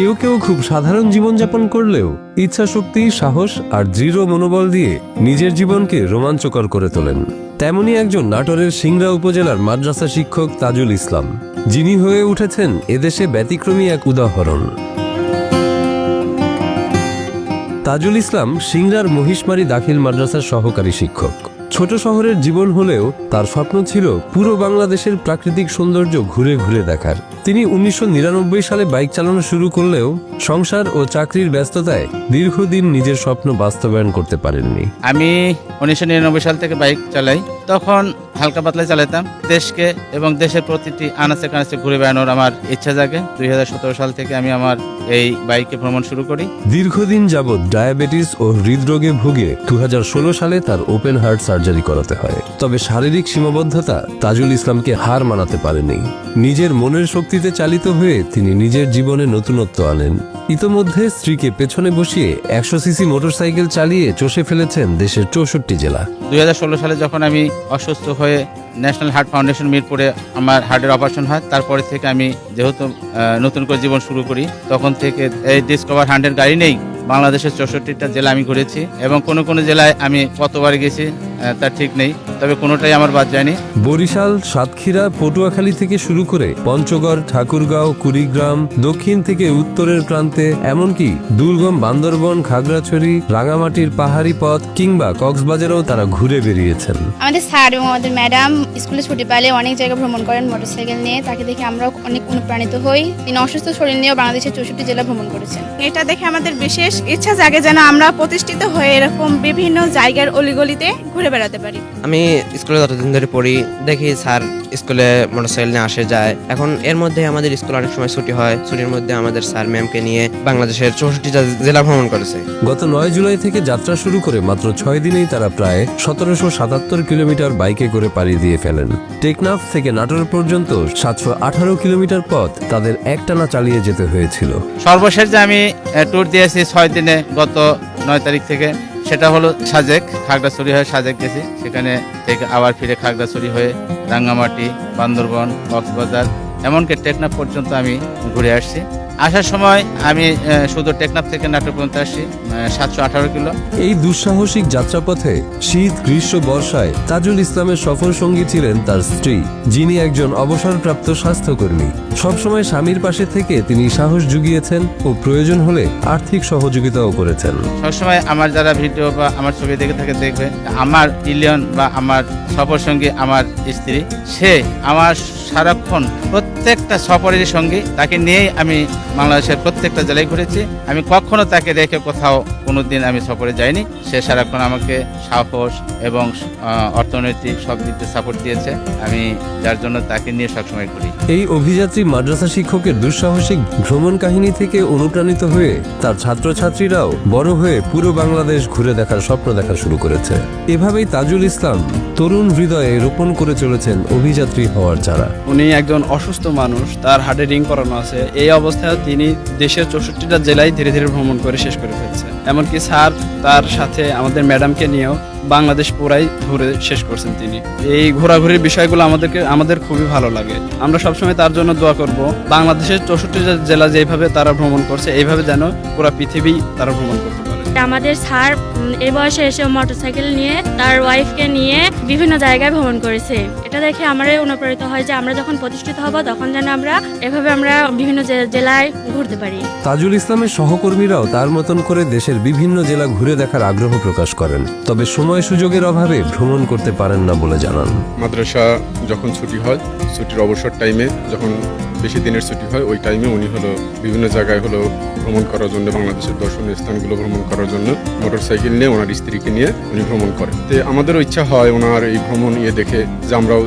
কেউ কেউ খুব সাধারণ জীবনযাপন করলেও ইচ্ছাশক্তি, সাহস আর দৃঢ় মনোবল দিয়ে নিজের জীবনকে রোমাঞ্চকর করে তোলেন। তেমনি একজন নাটোরের সিংড়া উপজেলার মাদ্রাসা শিক্ষক তাজুল ইসলাম, যিনি হয়ে উঠেছেন এদেশে ব্যতিক্রমী এক উদাহরণ। তাজুল ইসলাম সিংড়ার মহিষমারি দাখিল মাদ্রাসার সহকারী শিক্ষক। ছোট শহরের জীবন হলেও তার স্বপ্ন ছিল পুরো বাংলাদেশের প্রাকৃতিক সৌন্দর্য ঘুরে ঘুরে দেখার। তিনি 1999 সালে বাইক চালানো শুরু করলেও সংসার ও চাকরির ব্যস্ততায় দীর্ঘদিন নিজের স্বপ্ন বাস্তবায়ন করতে পারেননি। আমি 1999 সাল থেকে বাইক চালাই। তখন হালকা পাতলা চালাতাম। দেশকে এবং দেশের প্রতিটি আনাচে কানাচে ঘুরে বেড়ানোর আমার ইচ্ছা জাগে। 2017 সাল থেকে আমি আমার এই বাইকে ভ্রমণ শুরু করি। দীর্ঘদিন যাবৎ ডায়াবেটিস ও হৃদরোগে ভুগে 2016 সালে তার ওপেন হার্ট সার্জারি করাতে হয়। তবে শারীরিক সীমাবদ্ধতা তাজুল ইসলামকে হার মানাতে পারেনি। নিজের মনের শক্তিতে চালিত হয়ে তিনি নিজের জীবনে নতুনত্ব আনেন। ইতোমধ্যে স্ত্রীকে পেছনে বসিয়ে 100 সিসি মোটরসাইকেল চালিয়ে চষে ফেলেছেন দেশের 64 জেলা। 2016 সালে যখন আমি অসুস্থ হয়ে ন্যাশনাল হার্ট ফাউন্ডেশন মিরপুরে আমার হার্টের অপারেশন হয়, তারপরে থেকে আমি যেহেতু নতুন করে জীবন শুরু করি, তখন থেকে এই ডিসকভার 100 গাড়ি নেই বাংলাদেশের 64টা জেলা আমি ঘুরেছি এবং কোন কোন জেলায় আমি কতবার গেছি তার ঠিক নেই, তবে কোনোটাই আমার বাদ যায়নি। বরিশাল, সাতক্ষীরা, পটুয়াখালী থেকে শুরু করে পঞ্চগড়, ঠাকুরগাঁও, কুড়িগ্রাম, দক্ষিণ থেকে উত্তরের প্রান্তে, এমনকি দুর্গম বান্দরবন, খাগড়াছড়ি, রাঙামাটির পাহাড়ি পথ কিংবা কক্সবাজারেও তারা ঘুরে বেরিয়েছেন। আমাদের স্যার এবং আমাদের ম্যাডাম স্কুলে ছুটি পেলে অনেক জায়গা ভ্রমণ করেন মোটরসাইকেল নিয়ে। তাকে দেখে আমরাও অনেক অনুপ্রাণিত হই। তিনি অসুস্থ শরীর নিয়েও বাংলাদেশের 64 জেলা ভ্রমণ করেছেন। এটা দেখে আমাদের বিশেষ ইচ্ছা জাগে যেন আমরা প্রতিষ্ঠিত হয়ে এরকম বিভিন্ন জায়গার অলিগলিতে ঘুরে বেড়াতে পারি। আমি স্কুলে যতদিন ধরে পড়ি দেখি স্যার স্কুলে মোটরসাইকেল নিয়ে আসে যায়। এখন এর মধ্যে আমাদের স্কুল অনেক সময় ছুটি হয়, ছুটির মধ্যে আমাদের স্যার ম্যামকে নিয়ে বাংলাদেশের 64টা জেলা ভ্রমণ করেছে। গত 9 জুলাই থেকে যাত্রা শুরু করে মাত্র 6 দিনেই তারা প্রায় 1777 কিলোমিটার বাইকে করে পাড়ি দিয়ে ফেলেন। টেকনাফ থেকে নাটোর পর্যন্ত 718 কিলোমিটার পথ তাদের একটানা চালিয়ে যেতে হয়েছিল। সর্বশেষ যে আমি ট্যুর দিয়েছি 6 দিনে গত 9 তারিখ থেকে, সেটা হলো সাজেক, খাগড়াছড়ি হয়ে সাজেক গেছি, সেখানে থেকে আবার ফিরে খাগড়াছড়ি হয়ে রাঙ্গামাটি, বান্দরবন, কক্সবাজার, এমনকি টেকনাফ পর্যন্ত আমি ঘুরে আসছি। আসার সময় আমি শুধু টেকনাফ থেকে নাটোর পর্যন্ত আসছি 718 কিলো। এই দুঃসাহসিক যাত্রাপথে শীত, গ্রীষ্ম, বর্ষায় তাজুল ইসলামের সফর সঙ্গী ছিলেন তার স্ত্রী, যিনি একজন অবসরপ্রাপ্ত স্বাস্থ্যকর্মী। সবসময় স্বামীর পাশে থেকে তিনি সাহস জুগিয়েছেন ও প্রয়োজন হলে আর্থিক সহযোগিতাও করেছেন। সবসময় আমার যারা ভিডিও বা আমার ছবি দেখে থাকে দেখবে, আমার ইলিয়ন বা আমার সফর সঙ্গী আমার স্ত্রী, সে আমার সারাক্ষণ প্রত্যেকটা সফরের সঙ্গী, তাকে নিয়েই আমি বাংলাদেশের প্রত্যেকটা জেলায় ঘুরেছি। আমি কখনো তাকে রেখে কোথাও কোনোদিন আমি সফরে যাইনি। সে সারাক্ষণ আমাকে সাহস এবং অর্থনৈতিক সব দিক দিয়ে সাপোর্ট দিয়েছে। আমি যার জন্য তাকে নিয়ে সবসময় ঘুরি। এই অভিযাত্রী মাদ্রাসা শিক্ষকের দুঃসাহসিক ভ্রমণ কাহিনী থেকে অনুপ্রাণিত হয়ে তার ছাত্রছাত্রীরাও বড় হয়ে পুরো বাংলাদেশ ঘুরে দেখার স্বপ্ন দেখা শুরু করেছে। এভাবেই তাজুল ইসলাম তরুণ হৃদয়ে রোপণ করে চলেছেন অভিযাত্রী হওয়ার চারা। উনি একজন অসুস্থ মানুষ, তার হার্টে রিং করানো আছে। এই অবস্থায় তিনি দেশের 64টা জেলায় ধীরে ধীরে ভ্রমণ করে শেষ করে ফেলছে। এমনকি স্যার তার সাথে আমাদের ম্যাডামকে নিয়েও বাংলাদেশ পুরাই ঘুরে শেষ করছেন তিনি। এই ঘোরাঘুরির বিষয়গুলো আমাদের খুবই ভালো লাগে। আমরা সবসময় তার জন্য দোয়া করব, বাংলাদেশের 64টা জেলা যেভাবে তারা ভ্রমণ করছে এইভাবে যেন পুরো পৃথিবী তারা ভ্রমণ করতে পারে। আমাদের স্যার এই বয়সে এসে মোটরসাইকেল নিয়ে তার ওয়াইফকে নিয়ে বিভিন্ন জায়গায় ভ্রমণ করেছে। এটা দেখে আমারই অনুপ্রাণিত হয় যে আমরা যখন প্রতিষ্ঠিত হব তখন যেন আমরা এভাবে আমরা বিভিন্ন জেলায় ঘুরতে পারি। তাজুল ইসলামের সহকর্মীরাও তার মতন করে দেশের বিভিন্ন জেলা ঘুরে দেখার আগ্রহ প্রকাশ করেন, তবে সময় সুযোগের অভাবে ভ্রমণ করতে পারেন না বলে জানান। মাদ্রাসা যখন ছুটি হয়, ছুটির অবসর টাইমে যখন বেশি দিনের ছুটি হয়, ওই টাইমে উনি বিভিন্ন জায়গায় ভ্রমণ করার জন্য, বাংলাদেশের দর্শনীয় স্থানগুলো ভ্রমণ করার জন্য মোটরসাইকেল নিয়ে ওনার স্ত্রীকে নিয়ে উনি ভ্রমণ করেন। তো আমাদেরও ইচ্ছা হয় ওনার এই ভ্রমণ দেখে যে আমরাও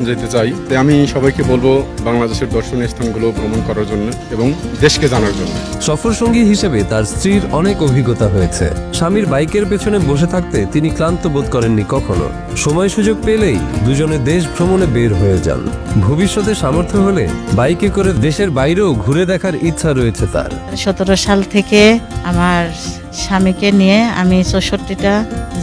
যেতে চাই। তো আমি সবাইকে বলবো বাংলাদেশের দর্শনীয় স্থানগুলো ভ্রমণ করার জন্য এবং দেশকে জানার জন্য। সফর সঙ্গী হিসেবে তার স্ত্রীর অনেক অভিজ্ঞতা হয়েছে। স্বামীর বাইকের পেছনে বসে থাকতে তিনি ক্লান্ত বোধ করেননি কখনো। সময় সুযোগ পেলেই দুজনে দেশ ভ্রমণে বের হয়ে যান। ভবিষ্যতে সামর্থ্য হলে বাইকে করে দেশের বাইরেও ঘুরে দেখার ইচ্ছা রয়েছে তার। 17 সাল থেকে আমার স্বামীকে নিয়ে আমি 64টা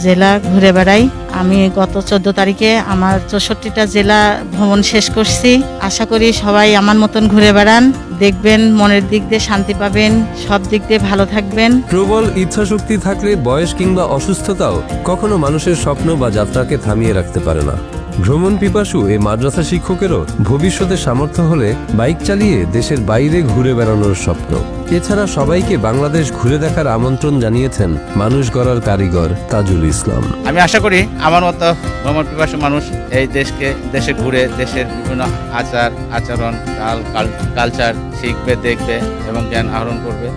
জেলা ঘুরে বেড়াই। আমি গত 14 তারিখে আমার 64টা জেলা ভ্রমণ শেষ করছি। আশা করি সবাই আমার মতন ঘুরে বেড়ান, দেখবেন মনের দিক দিয়ে শান্তি পাবেন, সব দিক দিয়ে ভালো থাকবেন। প্রবল ইচ্ছাশক্তি থাকলে বয়স কিংবা অসুস্থতাও কখনো মানুষের স্বপ্ন বা যাত্রাকে থামিয়ে রাখতে পারে না। ভ্রমণ পিপাসু এই মাদ্রাসা শিক্ষকেরও ভবিষ্যতে সামর্থ্য হলে বাইক চালিয়ে দেশের বাইরে ঘুরে বেড়ানোর স্বপ্ন। এছাড়া সবাইকে বাংলাদেশ ঘুরে দেখার আমন্ত্রণ জানিয়েছেন মানুষ গড়ার কারিগর তাজুল ইসলাম। আমি আশা করি আমার মতো ভ্রমণ পিপাসু মানুষ এই দেশে ঘুরে দেশের বিভিন্ন আচার আচরণ কালচার শিখবে, দেখবে এবং জ্ঞান আহরণ করবে।